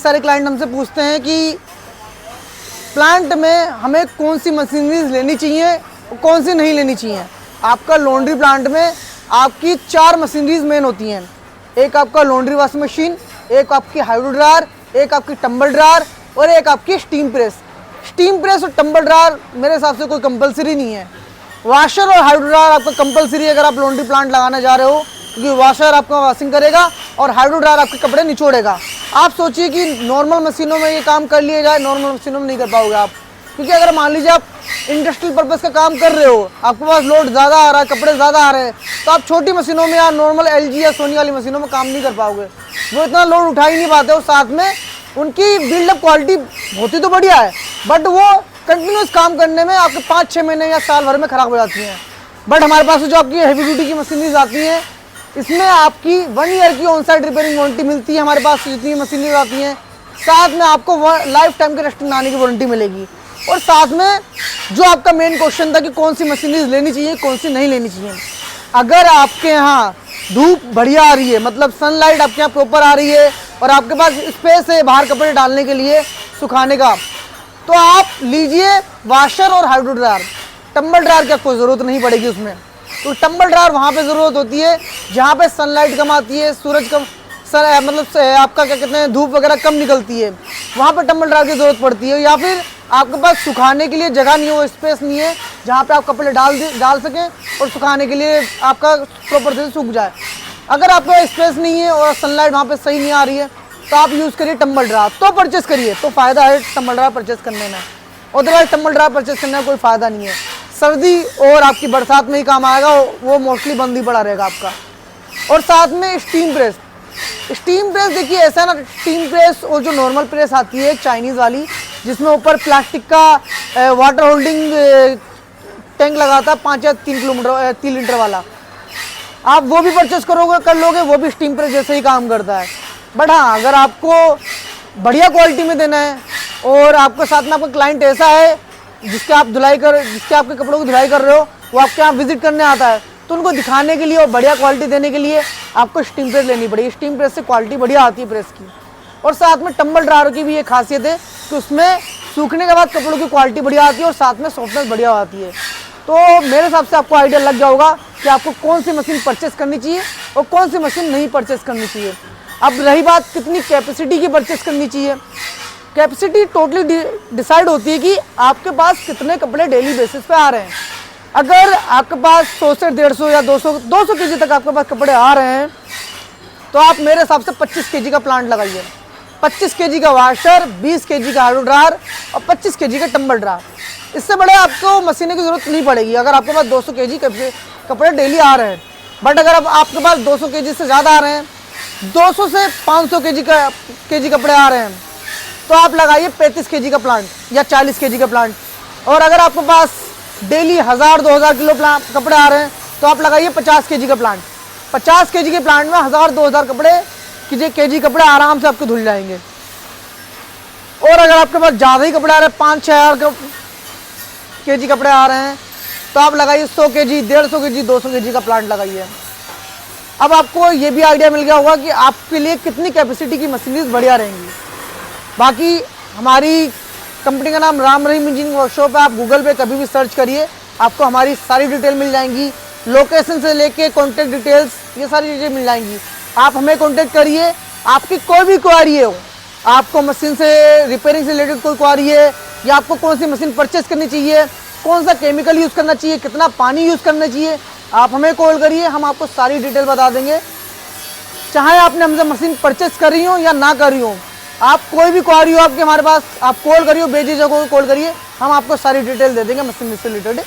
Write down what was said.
सारे क्लाइंट हमसे पूछते हैं कि प्लांट में हमें कौन सी मशीनरीज लेनी चाहिए और कौन सी नहीं लेनी चाहिए। आपका लॉन्ड्री प्लांट में आपकी 4 मशीनरीज मेन होती हैं। एक आपका लॉन्ड्री वॉशिंग मशीन, एक आपकी हाइड्रो ड्रायर, एक आपकी टंबल ड्रायर और एक आपकी स्टीम प्रेस। स्टीम प्रेस और टंबल ड्रायर मेरे हिसाब से कोई कंपलसरी नहीं है। वाशर और हाइड्रो ड्रायर आपका कंपलसरी अगर आप लॉन्ड्री प्लांट लगाना जा रहे हो, क्योंकि वाशर आपका वॉशिंग करेगा और हाइड्रो ड्रायर आपके कपड़े निचोड़ेगा। आप सोचिए कि नॉर्मल मशीनों में ये काम कर लिया जाए, नॉर्मल मशीनों में नहीं कर पाओगे आप, क्योंकि अगर मान लीजिए आप इंडस्ट्रियल पर्पज़ का काम कर रहे हो, आपके पास लोड ज़्यादा आ रहा है, कपड़े ज़्यादा आ रहे हैं, तो आप छोटी मशीनों में या नॉर्मल एलजी या सोनी वाली मशीनों में काम नहीं कर पाओगे। वो इतना लोड उठा ही नहीं पाते और साथ में उनकी बिल्डअप क्वालिटी होती तो बढ़िया है, बट वो कंटिन्यूस काम करने में आपके 5-6 महीने या साल भर में ख़राब हो जाती हैं। बट हमारे पास जो आपकी हैवी ड्यूटी की मशीनरीज आती हैं, इसमें आपकी 1 ईयर की ऑन साइड रिपेयरिंग वारंटी मिलती है। हमारे पास जितनी मशीनरीज आती हैं, साथ में आपको लाइफ टाइम के रेस्टिंग आने की वारंटी मिलेगी। और साथ में जो आपका मेन क्वेश्चन था कि कौन सी मशीनरीज लेनी चाहिए, कौन सी नहीं लेनी चाहिए, अगर आपके यहाँ धूप बढ़िया आ रही है, मतलब सनलाइट आपके यहाँ प्रॉपर आ रही है और आपके पास स्पेस है बाहर कपड़े डालने के लिए सुखाने का, तो आप लीजिए वाशर और हाइड्रो ड्रायर। टंबल ड्रायर की आपको ज़रूरत नहीं पड़ेगी उसमें। तो टंबल ड्रायर वहाँ पे ज़रूरत होती है जहाँ पे सनलाइट कम आती है, सूरज कम मतलब आपका क्या कहते हैं धूप वगैरह कम निकलती है, वहाँ पे टंबल ड्रायर की ज़रूरत पड़ती है। या फिर आपके पास सुखाने के लिए जगह नहीं हो, स्पेस नहीं है जहाँ पे आप कपड़े डाल सकें और सुखाने के लिए आपका प्रॉपर से सूख जाए। अगर आपका स्पेस नहीं है और सनलाइट वहाँ पर सही नहीं आ रही है, तो आप यूज़ करिए टंबल ड्रायर, तो परचेस करिए, तो फ़ायदा है टंबल ड्रायर परचेस करने में। अदरवाइज टंबल ड्रायर परचेस करने में कोई फ़ायदा नहीं है। सर्दी और आपकी बरसात में ही काम आएगा, वो मोस्टली बंद ही पड़ा रहेगा आपका। और साथ में स्टीम प्रेस। स्टीम प्रेस देखिए ऐसा ना, स्टीम प्रेस और जो नॉर्मल प्रेस आती है चाइनीज़ वाली, जिसमें ऊपर प्लास्टिक का वाटर होल्डिंग टैंक लगाता है 5 या 3 लीटर वाला, आप वो भी परचेस कर लोगे, वो भी स्टीम प्रेस जैसे ही काम करता है। बट हाँ, अगर आपको बढ़िया क्वालिटी में देना है और आपके साथ में आपका क्लाइंट ऐसा है जिसके आपके कपड़ों की धुलाई कर रहे हो, वो आपके यहाँ विजिट करने आता है, तो उनको दिखाने के लिए और बढ़िया क्वालिटी देने के लिए आपको स्टीम प्रेस लेनी पड़ेगी। स्टीम प्रेस से क्वालिटी बढ़िया आती है प्रेस की। और साथ में टंबल ड्रायर की भी ये खासियत है कि उसमें सूखने के बाद कपड़ों की क्वालिटी बढ़िया आती है और साथ में सॉफ्टनेस बढ़िया आती है। तो मेरे हिसाब से आपको आइडिया लग जाएगा कि आपको कौन सी मशीन परचेस करनी चाहिए और कौन सी मशीन नहीं परचेस करनी चाहिए। अब रही बात कितनी कैपेसिटी की परचेस करनी चाहिए, कैपेसिटी टोटली डिसाइड होती है कि आपके पास कितने कपड़े डेली बेसिस पे आ रहे हैं। अगर आपके पास 100 से 150 या 200 केजी तक आपके पास कपड़े आ रहे हैं, तो आप मेरे हिसाब से 25 केजी का प्लांट लगाइए। 25 केजी का वाशर, 20 केजी का हाइड्रो ड्रायर और 25 केजी का टंबल ड्रायर। इससे बड़े आपको मशीनें की ज़रूरत नहीं पड़ेगी अगर आपके पास 200 केजी कपड़े डेली आ रहे हैं। बट अगर अब आपके पास 200 केजी से ज़्यादा आ रहे हैं, 200 से 500 केजी कपड़े आ रहे हैं, तो आप लगाइए 35 केजी का प्लांट या 40 केजी का प्लांट। और अगर आपके पास डेली 1000-2000 किलो कपड़े आ रहे हैं, तो आप लगाइए 50 केजी का प्लांट। 50 केजी के प्लांट में 1000-2000 केजी कपड़े आराम से आपके धुल जाएंगे। और अगर आपके पास ज़्यादा ही कपड़े आ रहे हैं, 5-6 केजी कपड़े आ रहे हैं, तो आप लगाइए 100 केजी, 150 केजी, 200 केजी का प्लांट लगाइए। अब आपको ये भी आइडिया मिल गया होगा कि आपके लिए कितनी कैपेसिटी की मशीनरीज बढ़िया रहेंगी। बाकी हमारी कंपनी का नाम राम रहीम इंजीनियरिंग वर्कशॉप है। आप गूगल पे कभी भी सर्च करिए, आपको हमारी सारी डिटेल मिल जाएंगी, लोकेशन से लेके कॉन्टैक्ट डिटेल्स, ये सारी चीज़ें मिल जाएंगी। आप हमें कॉन्टैक्ट करिए, आपकी कोई भी क्वारी हो, आपको मशीन से रिपेयरिंग से रिलेटेड कोई क्वारी है, या आपको कौन सी मशीन परचेस करनी चाहिए, कौन सा केमिकल यूज़ करना चाहिए, कितना पानी यूज़ करना चाहिए, आप हमें कॉल करिए, हम आपको सारी डिटेल बता देंगे। चाहे आपने हमसे मशीन परचेस करी हो या ना करी हो, आप कोई भी क्वारी हो आपके हमारे पास, आप कॉल करिए, बेझिझक होकर कॉल करिए, हम आपको सारी डिटेल दे देंगे मशीन से रिलेटेड।